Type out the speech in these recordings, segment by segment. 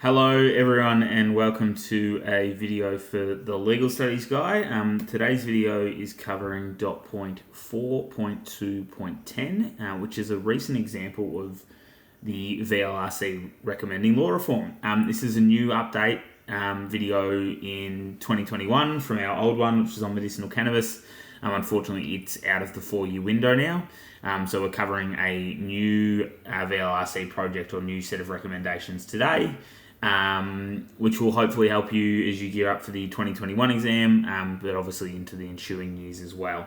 Hello everyone and welcome to a video for the Legal Studies guy. Today's video is covering dot point 4.2.10, which is a recent example of the Vlrc recommending law reform. This is a new update video in 2021 from our old one, which is on medicinal cannabis. Unfortunately, it's out of the 4-year window now. So we're covering a new Vlrc project or new set of recommendations today, which will hopefully help you as you gear up for the 2021 exam, but obviously into the ensuing years as well.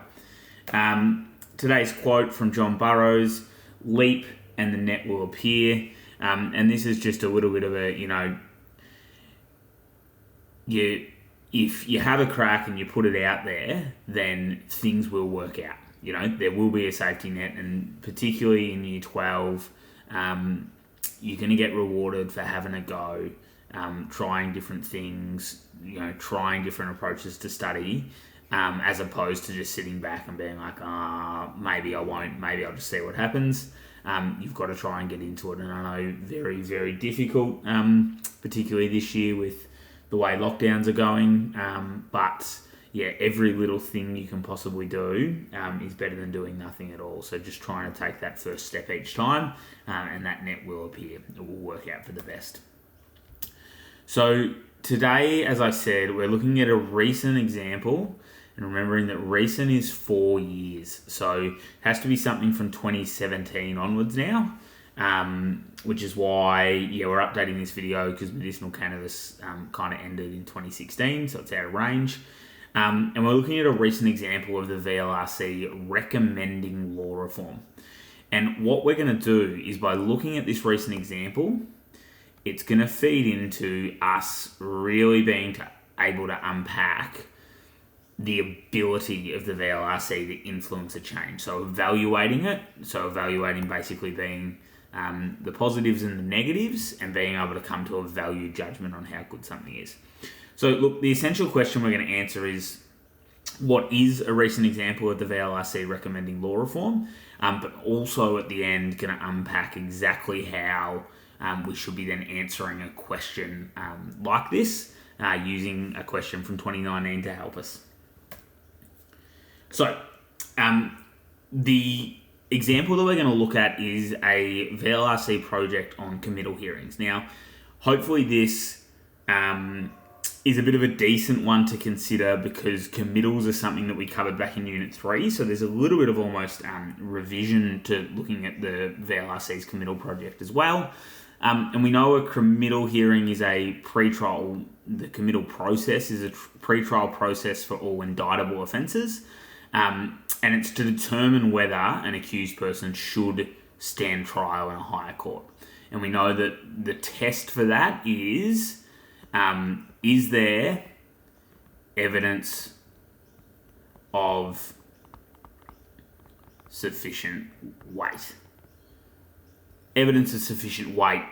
Today's quote from John Burroughs: "Leap and the net will appear." And this is just a little bit of a, if you have a crack and you put it out there, then things will work out. There will be a safety net, and particularly in year 12, you're going to get rewarded for having a go, trying different things, trying different approaches to study, as opposed to just sitting back and being like, maybe I won't, maybe I'll just see what happens. You've got to try and get into it, and I know very, very difficult, particularly this year with the way lockdowns are going, but yeah, every little thing you can possibly do is better than doing nothing at all. So just trying to take that first step each time, and that net will appear. It will work out for the best. So today, as I said, we're looking at a recent example, and remembering that recent is 4 years. So it has to be something from 2017 onwards now, which is why, we're updating this video because medicinal cannabis kind of ended in 2016, so it's out of range. And we're looking at a recent example of the Vlrc recommending law reform. And what we're going to do is, by looking at this recent example, it's going to feed into us really being able to unpack the ability of the Vlrc to influence a change. So evaluating it, evaluating basically being the positives and the negatives, and being able to come to a value judgment on how good something is. So look, the essential question we're going to answer is, what is a recent example of the Vlrc recommending law reform? But also at the end, going to unpack exactly how we should be then answering a question like this, using a question from 2019 to help us. So the example that we're going to look at is a Vlrc project on committal hearings. Now, hopefully this is a bit of a decent one to consider, because committals are something that we covered back in Unit 3, so there's a little bit of almost revision to looking at the Vlrc's committal project as well. And we know a committal hearing is a pre-trial, the committal process is a pre-trial process for all indictable offences, and it's to determine whether an accused person should stand trial in a higher court. And we know that the test for that is there evidence of sufficient weight? Evidence of sufficient weight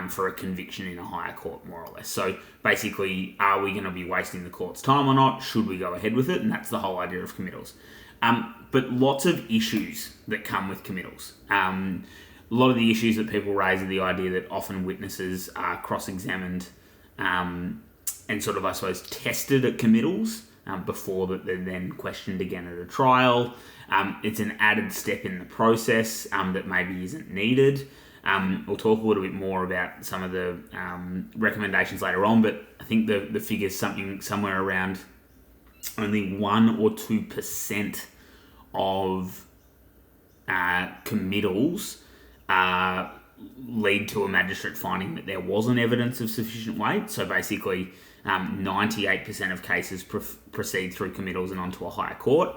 for a conviction in a higher court, more or less. So basically, are we going to be wasting the court's time or not? Should we go ahead with it? And that's the whole idea of committals. But lots of issues that come with committals. A lot of the issues that people raise are the idea that often witnesses are cross-examined and sort of, I suppose, tested at committals before that they're then questioned again at a trial. It's an added step in the process that maybe isn't needed. We'll talk a little bit more about some of the recommendations later on, but I think the figure's somewhere around only 1 or 2% of committals lead to a magistrate finding that there wasn't evidence of sufficient weight. So basically, 98% of cases proceed through committals and onto a higher court.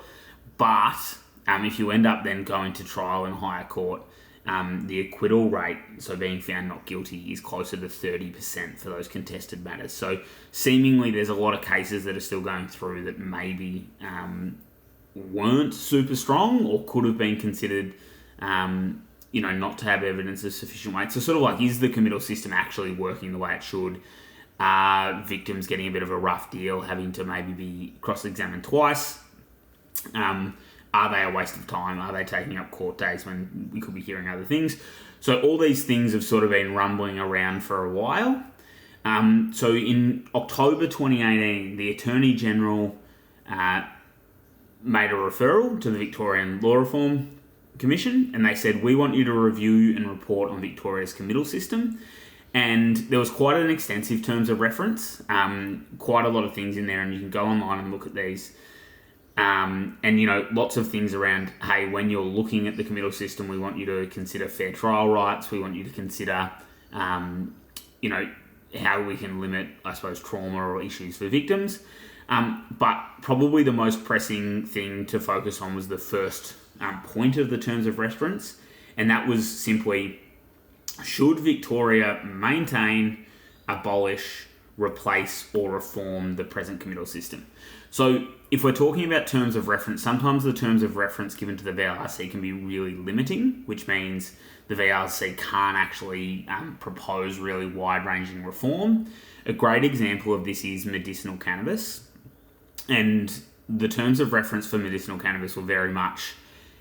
But if you end up then going to trial in higher court, the acquittal rate, so being found not guilty, is closer to 30% for those contested matters. So seemingly there's a lot of cases that are still going through that maybe weren't super strong or could have been considered not to have evidence of sufficient weight. So sort of like, is the committal system actually working the way it should? Are victims getting a bit of a rough deal, having to maybe be cross-examined twice? Are they a waste of time? Are they taking up court days when we could be hearing other things? So all these things have sort of been rumbling around for a while. So in October 2018, the Attorney General made a referral to the Victorian Law Reform Commission, and they said, we want you to review and report on Victoria's committal system. And there was quite an extensive terms of reference, quite a lot of things in there, and you can go online and look at these. And, lots of things around, hey, when you're looking at the committal system, we want you to consider fair trial rights. We want you to consider, how we can limit, I suppose, trauma or issues for victims. But probably the most pressing thing to focus on was the first point of the terms of reference, and that was simply, should Victoria maintain, abolish, replace or reform the present committal system? So if we're talking about terms of reference, sometimes the terms of reference given to the VLRC can be really limiting, which means the VLRC can't actually propose really wide-ranging reform. A great example of this is medicinal cannabis, and the terms of reference for medicinal cannabis were very much,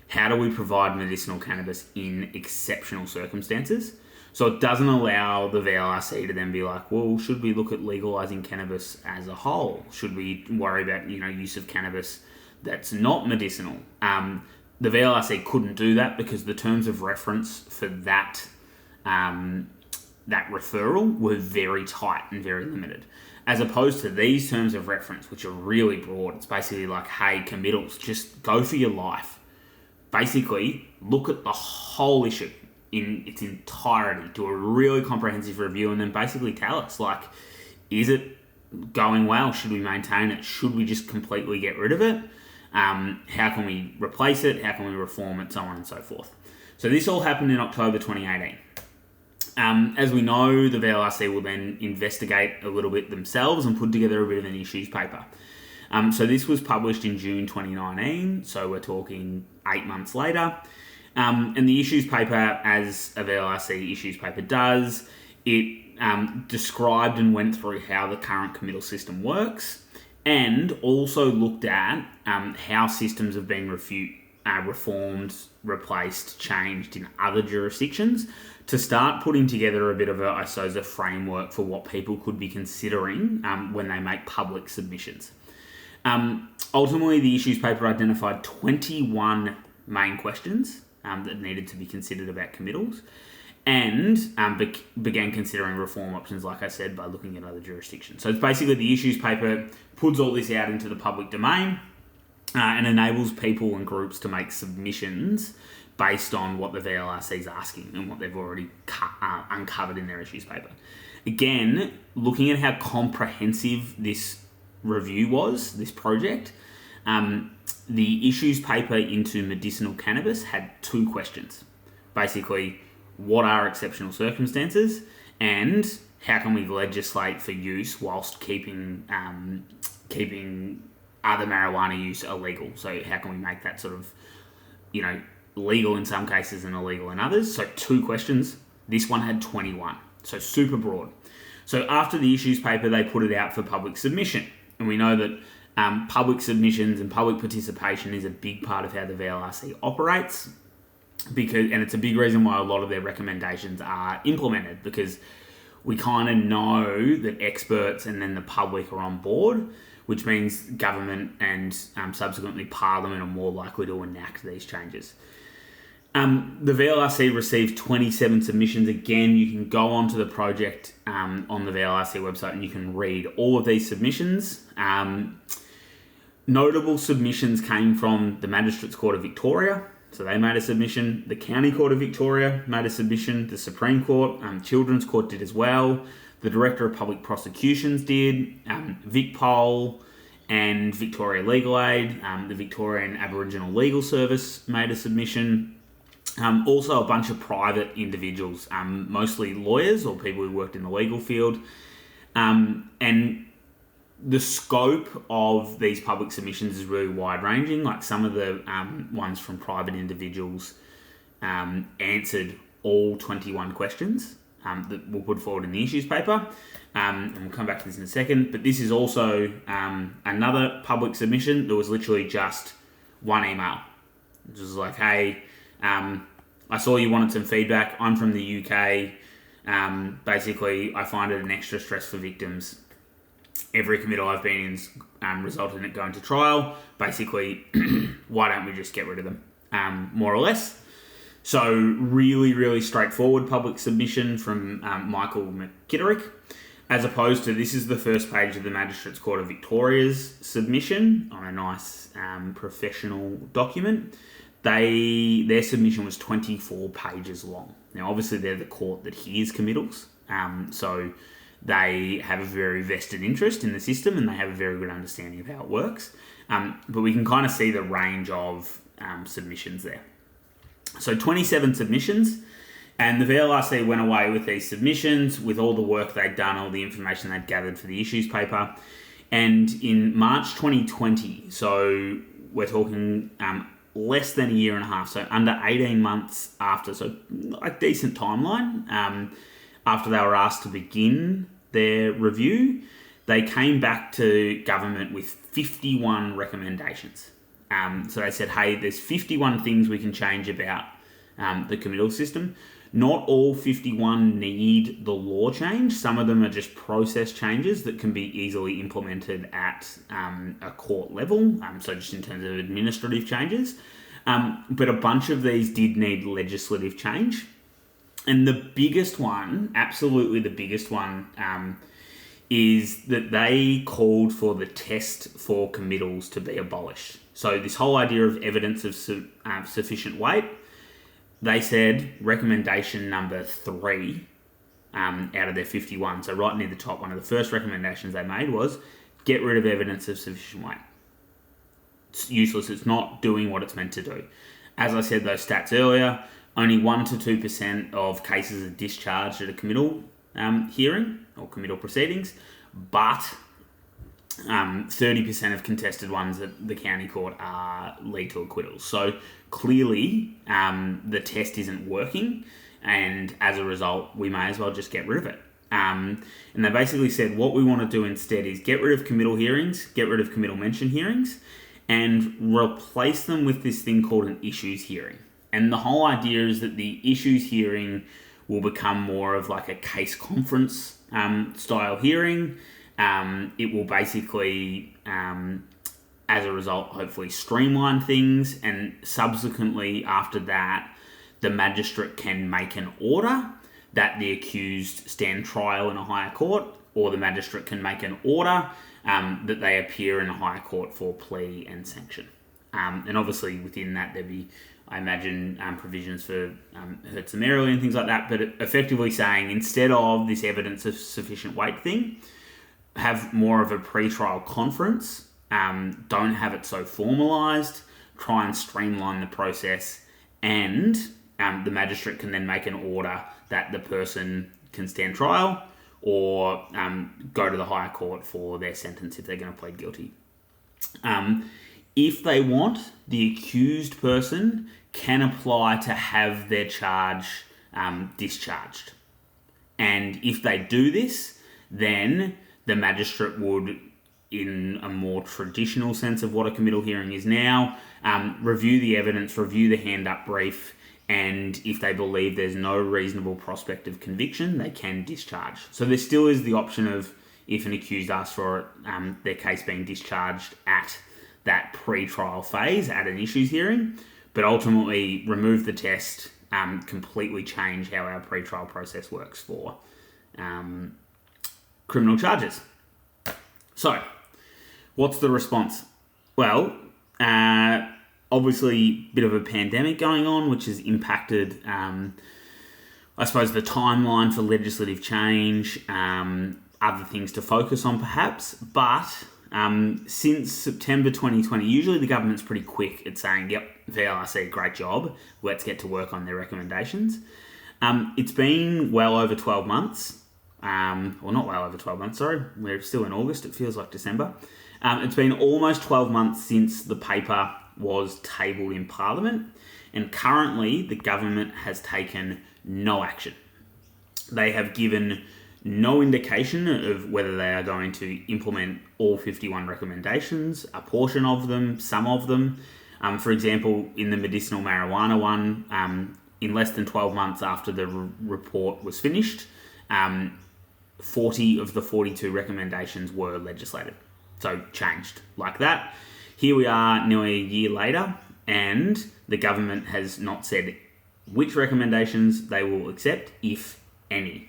how do we provide medicinal cannabis in exceptional circumstances? So it doesn't allow the VLRC to then be like, well, should we look at legalising cannabis as a whole? Should we worry about, use of cannabis that's not medicinal? The VLRC couldn't do that because the terms of reference for that referral were very tight and very limited. As opposed to these terms of reference, which are really broad. It's basically like, hey, committals, just go for your life. Basically, look at the whole issue in its entirety, do a really comprehensive review, and then basically tell us, is it going well? Should we maintain it? Should we just completely get rid of it? How can we replace it? How can we reform it? So on and so forth. So this all happened in October 2018. As we know, the VLRC will then investigate a little bit themselves and put together a bit of an issues paper. So this was published in June 2019, so we're talking 8 months later. And the issues paper, as a VLRC issues paper does, it described and went through how the current committal system works, and also looked at how systems have been reformed, replaced, changed in other jurisdictions to start putting together a bit of a framework for what people could be considering when they make public submissions. Ultimately, the issues paper identified 21 main questions that needed to be considered about committals, and began considering reform options, like I said, by looking at other jurisdictions. So it's basically the issues paper puts all this out into the public domain and enables people and groups to make submissions based on what the VLRC is asking and what they've already uncovered in their issues paper. Again, looking at how comprehensive this review was, this project, the issues paper into medicinal cannabis had 2 questions. Basically, what are exceptional circumstances, and how can we legislate for use whilst keeping other marijuana use illegal? So how can we make that sort of, legal in some cases and illegal in others? So 2 questions. This one had 21, so super broad. So after the issues paper, they put it out for public submission. And we know that public submissions and public participation is a big part of how the VLRC operates, and it's a big reason why a lot of their recommendations are implemented, because we kind of know that experts and then the public are on board, which means government and subsequently Parliament are more likely to enact these changes. The VLRC received 27 submissions. Again, you can go onto the project on the VLRC website and you can read all of these submissions. Notable submissions came from the Magistrates Court of Victoria, so they made a submission. The County Court of Victoria made a submission. The Supreme Court, Children's Court did as well. The Director of Public Prosecutions did. VicPol and Victoria Legal Aid, the Victorian Aboriginal Legal Service made a submission. Also a bunch of private individuals, mostly lawyers or people who worked in the legal field. And the scope of these public submissions is really wide-ranging. Like some of the ones from private individuals answered all 21 questions that we'll put forward in the issues paper. And we'll come back to this in a second. But this is also another public submission that was literally just one email. It was like, hey, I saw you wanted some feedback. I'm from the UK. Basically, I find it an extra stress for victims. Every committal I've been in resulted in it going to trial. Basically, why don't we just get rid of them, more or less? So really, really straightforward public submission from Michael McKitterick, as opposed to this is the first page of the Magistrates Court of Victoria's submission on a nice professional document. Their submission was 24 pages long. Now, obviously, they're the court that hears committals, so they have a very vested interest in the system and they have a very good understanding of how it works. But we can kind of see the range of submissions there. So 27 submissions, and the VLRC went away with these submissions with all the work they'd done, all the information they'd gathered for the issues paper. And in March 2020, so we're talking less than a year and a half, so under 18 months after, so a decent timeline, after they were asked to begin their review, they came back to government with 51 recommendations. So they said, hey, there's 51 things we can change about the committal system. Not all 51 need the law change. Some of them are just process changes that can be easily implemented at a court level, so just in terms of administrative changes. But a bunch of these did need legislative change. And the biggest one, absolutely the biggest one, is that they called for the test for committals to be abolished. So this whole idea of evidence of sufficient weight, they said recommendation number 3 out of their 51, so right near the top, one of the first recommendations they made was get rid of evidence of sufficient weight. It's useless, it's not doing what it's meant to do. As I said those stats earlier, only 1 to 2% of cases are discharged at a committal hearing or committal proceedings, but 30% of contested ones at the county court lead to acquittals. So clearly the test isn't working, and as a result, we may as well just get rid of it. And they basically said what we want to do instead is get rid of committal hearings, get rid of committal mention hearings, and replace them with this thing called an issues hearing. And the whole idea is that the issues hearing will become more of like a case conference style hearing. It will basically, as a result, hopefully streamline things, and subsequently after that, the magistrate can make an order that the accused stand trial in a higher court, or the magistrate can make an order that they appear in a higher court for plea and sanction. And obviously within that there'd be, I imagine, provisions for hurt summarily and things like that, but effectively saying instead of this evidence of sufficient weight thing, have more of a pre-trial conference, don't have it so formalised, try and streamline the process, and the magistrate can then make an order that the person can stand trial or go to the higher court for their sentence if they're going to plead guilty. If they want, the accused person can apply to have their charge discharged. And if they do this, then the magistrate would, in a more traditional sense of what a committal hearing is now, review the evidence, review the hand-up brief, and if they believe there's no reasonable prospect of conviction, they can discharge. So there still is the option of, if an accused asks for it, their case being discharged at that pre-trial phase, at an issues hearing, but ultimately remove the test, completely change how our pre-trial process works for criminal charges. So, what's the response? Well, obviously, a bit of a pandemic going on, which has impacted, I suppose, the timeline for legislative change, other things to focus on perhaps, but since September 2020, usually the government's pretty quick at saying, yep, VLRC, great job, let's get to work on their recommendations. It's been well over 12 months, well, not well over 12 months, sorry, we're still in August, it feels like December. It's been almost 12 months since the paper was tabled in Parliament, and currently the government has taken no action. They have given no indication of whether they are going to implement all 51 recommendations, a portion of them, some of them. For example, in the medicinal marijuana one, in less than 12 months after the report was finished, 40 of the 42 recommendations were legislated. So changed like that. Here we are nearly a year later, and the government has not said which recommendations they will accept, if any.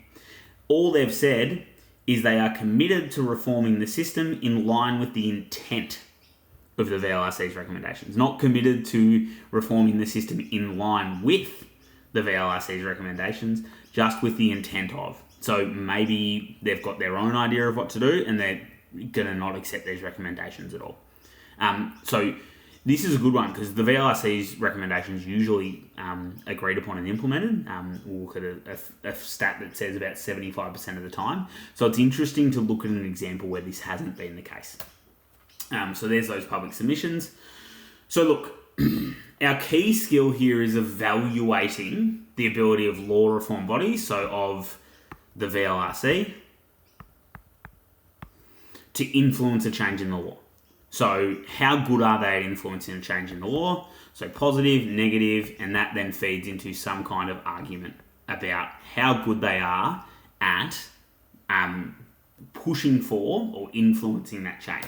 All they've said is they are committed to reforming the system in line with the intent of the VLRC's recommendations, not committed to reforming the system in line with the VLRC's recommendations, just with the intent of. So maybe they've got their own idea of what to do and they're going to not accept these recommendations at all. So this is a good one because the VLRC's recommendations usually agreed upon and implemented. We'll look at a stat that says about 75% of the time. So it's interesting to look at an example where this hasn't been the case. So there's those public submissions. So look, our key skill here is evaluating the ability of law reform bodies, so of the VLRC, to influence a change in the law. So how good are they at influencing a change in the law? So positive, negative, and that then feeds into some kind of argument about how good they are at pushing for or influencing that change.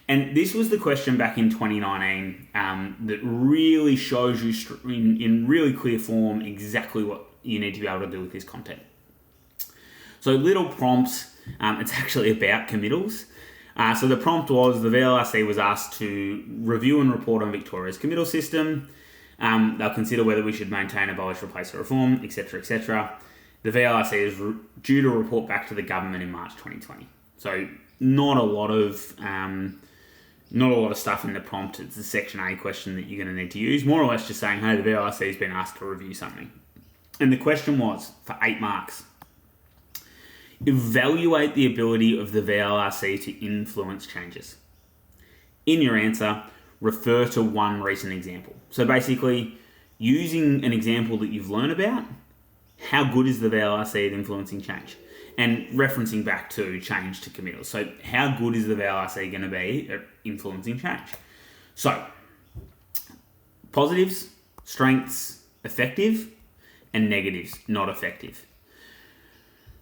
And this was the question back in 2019 that really shows you in really clear form exactly what you need to be able to do with this content. So little prompts, it's actually about committals. So the prompt was the VLRC was asked to review and report on Victoria's committal system. They'll consider whether we should maintain, abolish, replace or reform, etc., etc. The VLRC is due to report back to the government in March 2020. So not a lot of stuff in the prompt. It's a Section A question that you're going to need to use. More or less just saying, hey, the VLRC has been asked to review something. And the question was, for 8 marks, evaluate the ability of the VLRC to influence changes. In your answer, refer to one recent example. So basically, using an example that you've learned about, how good is the VLRC at influencing change? And referencing back to change to committal. So how good is the VLRC going to be at influencing change? So positives, strengths, effective, and negatives, not effective.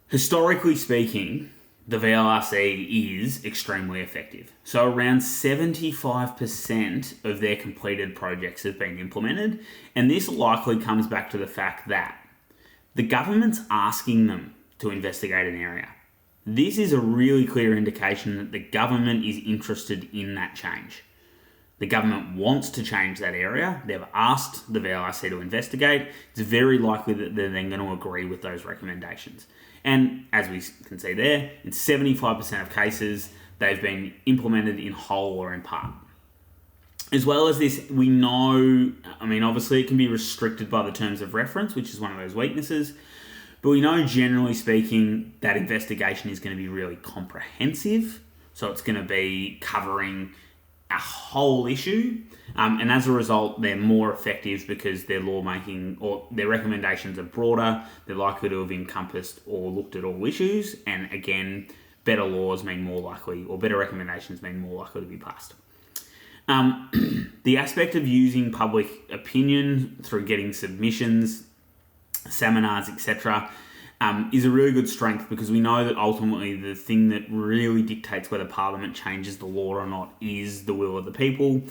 Historically speaking, the VLRC is extremely effective. So around 75% of their completed projects have been implemented, and this likely comes back to the fact that the government's asking them to investigate an area. This is a really clear indication that the government is interested in that change. The government wants to change that area. They've asked the VLRC to investigate. It's very likely that they're then going to agree with those recommendations. And as we can see there, in 75% of cases, they've been implemented in whole or in part. As well as this, we know, obviously it can be restricted by the terms of reference, which is one of those weaknesses. But we know, generally speaking, that investigation is going to be really comprehensive. So it's going to be covering a whole issue. And as a result, they're more effective because their lawmaking or their recommendations are broader. They're likely to have encompassed or looked at all issues. And again, better laws mean more likely, or better recommendations mean more likely to be passed. The aspect of using public opinion through getting submissions, seminars, etc., is a really good strength, because we know that ultimately the thing that really dictates whether Parliament changes the law or not is the will of the people.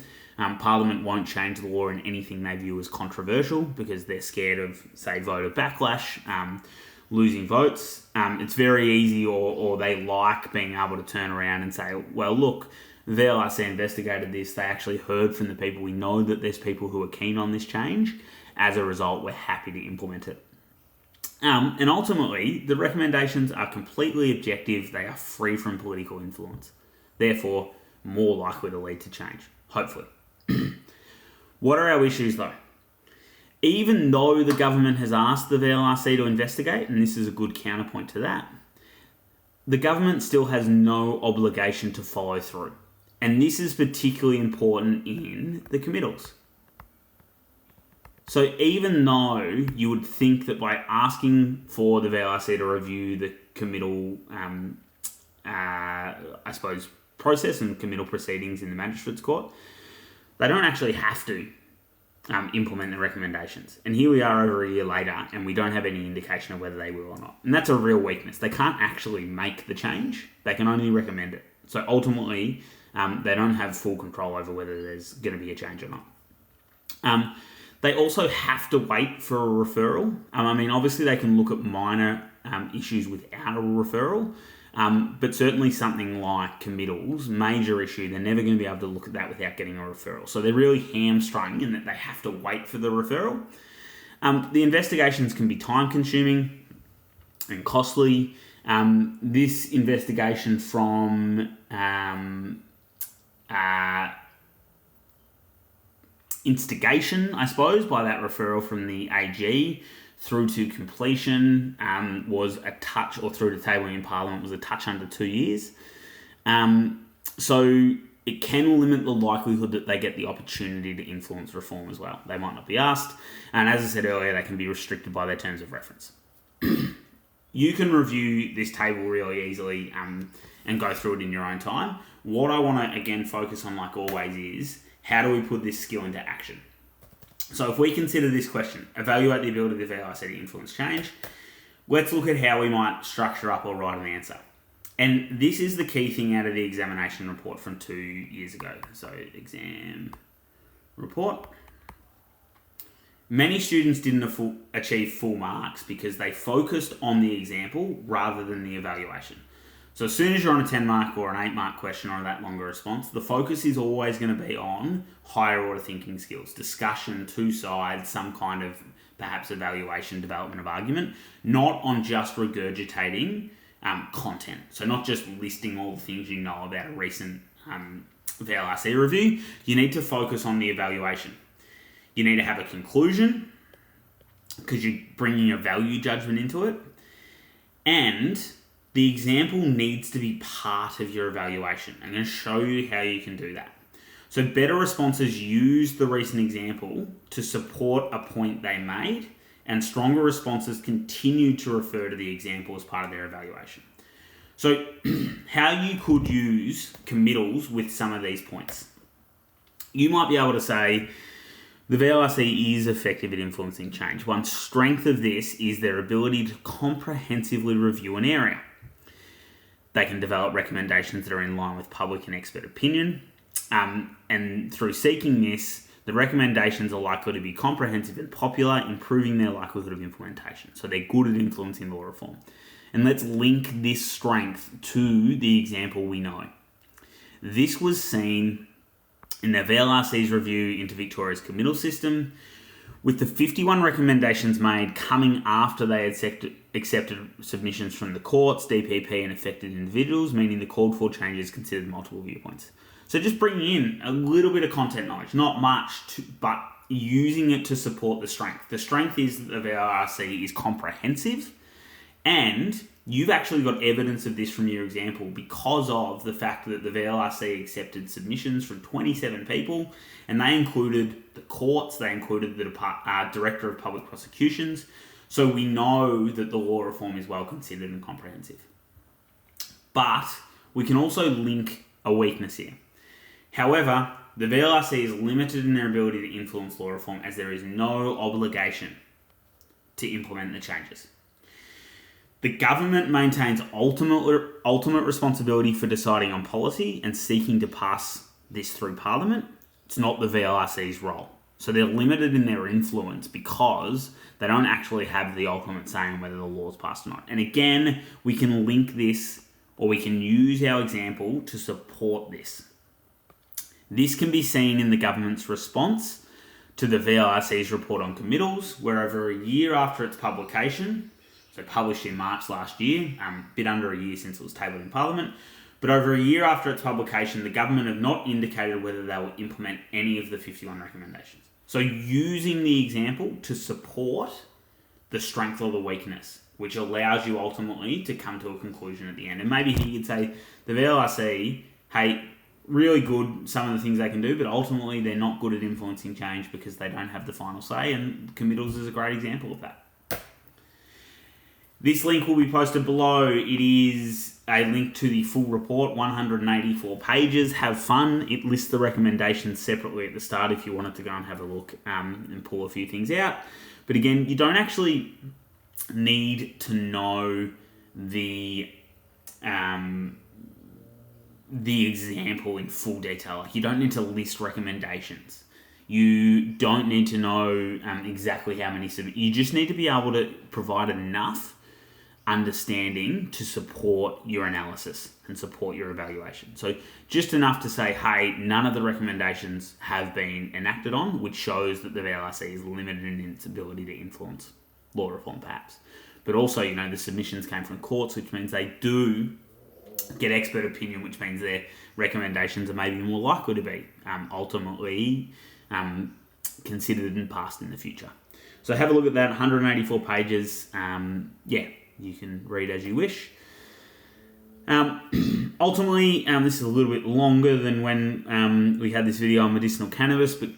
Parliament won't change the law in anything they view as controversial because they're scared of, say, voter backlash, losing votes. It's very easy, or they like being able to turn around and say, well, look, the VLRC investigated this. They actually heard from the people. We know that there's people who are keen on this change. As a result, we're happy to implement it. And ultimately, the recommendations are completely objective. They are free from political influence. Therefore, more likely to lead to change, hopefully. What are our issues, though? Even though the government has asked the VLRC to investigate, and this is a good counterpoint to that, the government still has no obligation to follow through. And this is particularly important in the committals. So even though you would think that by asking for the VLRC to review the committal, process and committal proceedings in the Magistrates Court, they don't actually have to. implement the recommendations. And here we are over a year later, and we don't have any indication of whether they will or not. And that's a real weakness. They can't actually make the change. They can only recommend it. So ultimately, they don't have full control over whether there's going to be a change or not. They also have to wait for a referral. Obviously they can look at minor issues without a referral, but certainly something like committals, major issue, they're never going to be able to look at that without getting a referral. So they're really hamstrung in that they have to wait for the referral. The investigations can be time-consuming and costly. This investigation from instigation, I suppose, by that referral from the AG through to completion was a touch, or through to tabling in Parliament was a touch under 2 years. So it can limit the likelihood that they get the opportunity to influence reform as well. They might not be asked, and as I said earlier, they can be restricted by their terms of reference. You can review this table really easily and go through it in your own time. What I want to, again, focus on, like always, is how do we put this skill into action? So if we consider this question, evaluate the ability of the VLRC to influence change, let's look at how we might structure up or write an answer. And this is the key thing out of the examination report from 2 years ago. So exam report. Many students didn't achieve full marks because they focused on the example rather than the evaluation. So as soon as you're on a 10-mark or an 8-mark question or that longer response, the focus is always going to be on higher order thinking skills, discussion, two sides, some kind of perhaps evaluation, development of argument, not on just regurgitating content. So not just listing all the things you know about a recent VLRC review. You need to focus on the evaluation. You need to have a conclusion because you're bringing a value judgment into it. And the example needs to be part of your evaluation. I'm going to show you how you can do that. So better responses use the recent example to support a point they made, and stronger responses continue to refer to the example as part of their evaluation. So how you could use committals with some of these points. You might be able to say, the VLRC is effective at influencing change. One strength of this is their ability to comprehensively review an area. They can develop recommendations that are in line with public and expert opinion. And through seeking this, the recommendations are likely to be comprehensive and popular, improving their likelihood of implementation. So they're good at influencing law reform. And let's link this strength to the example we know. This was seen in the VLRC's review into Victoria's committal system, with the 51 recommendations made coming after they had accepted submissions from the courts, DPP and affected individuals, meaning the called for changes considered multiple viewpoints. So just bringing in a little bit of content knowledge, not much, but using it to support the strength. The strength is that the VLRC is comprehensive, and you've actually got evidence of this from your example because of the fact that the VLRC accepted submissions from 27 people, and they included the courts, they included the Director of Public Prosecutions. So we know that the law reform is well considered and comprehensive. But we can also link a weakness here. However, the VLRC is limited in their ability to influence law reform as there is no obligation to implement the changes. The government maintains ultimate responsibility for deciding on policy and seeking to pass this through Parliament. It's not the VLRC's role. So they're limited in their influence because they don't actually have the ultimate say on whether the law is passed or not. And again, we can link this, or we can use our example to support this. This can be seen in the government's response to the VLRC's report on committals, where over a year after its publication, so published in March last year, a bit under a year since it was tabled in Parliament, but over a year after its publication, the government have not indicated whether they will implement any of the 51 recommendations. So using the example to support the strength or the weakness, which allows you ultimately to come to a conclusion at the end. And maybe he could say, the VLRC, hey, really good, some of the things they can do, but ultimately they're not good at influencing change because they don't have the final say, and committals is a great example of that. This link will be posted below. It is a link to the full report, 184 pages. Have fun. It lists the recommendations separately at the start if you wanted to go and have a look and pull a few things out. But again, you don't actually need to know the example in full detail. Like, you don't need to list recommendations. You don't need to know exactly how many. You just need to be able to provide enough understanding to support your analysis and support your evaluation. So just enough to say, hey, none of the recommendations have been enacted on, which shows that the VLRC is limited in its ability to influence law reform, perhaps. But also, the submissions came from courts, which means they do get expert opinion, which means their recommendations are maybe more likely to be ultimately considered and passed in the future. So have a look at that, 184 pages. You can read as you wish. Ultimately, this is a little bit longer than when we had this video on medicinal cannabis, but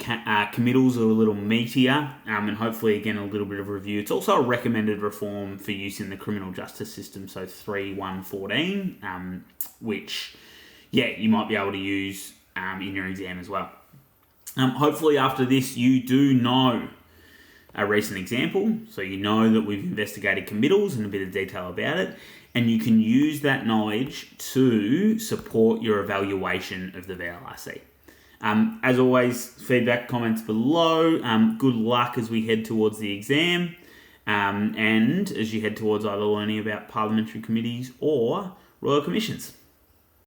committals are a little meatier, and hopefully, again, a little bit of review. It's also a recommended reform for use in the criminal justice system, so 3.1.14, which, you might be able to use in your exam as well. Hopefully, after this, you do know a recent example, so you know that we've investigated committals in a bit of detail about it, and you can use that knowledge to support your evaluation of the VLRC. As always, feedback, comments below. Good luck as we head towards the exam, and as you head towards either learning about parliamentary committees or royal commissions.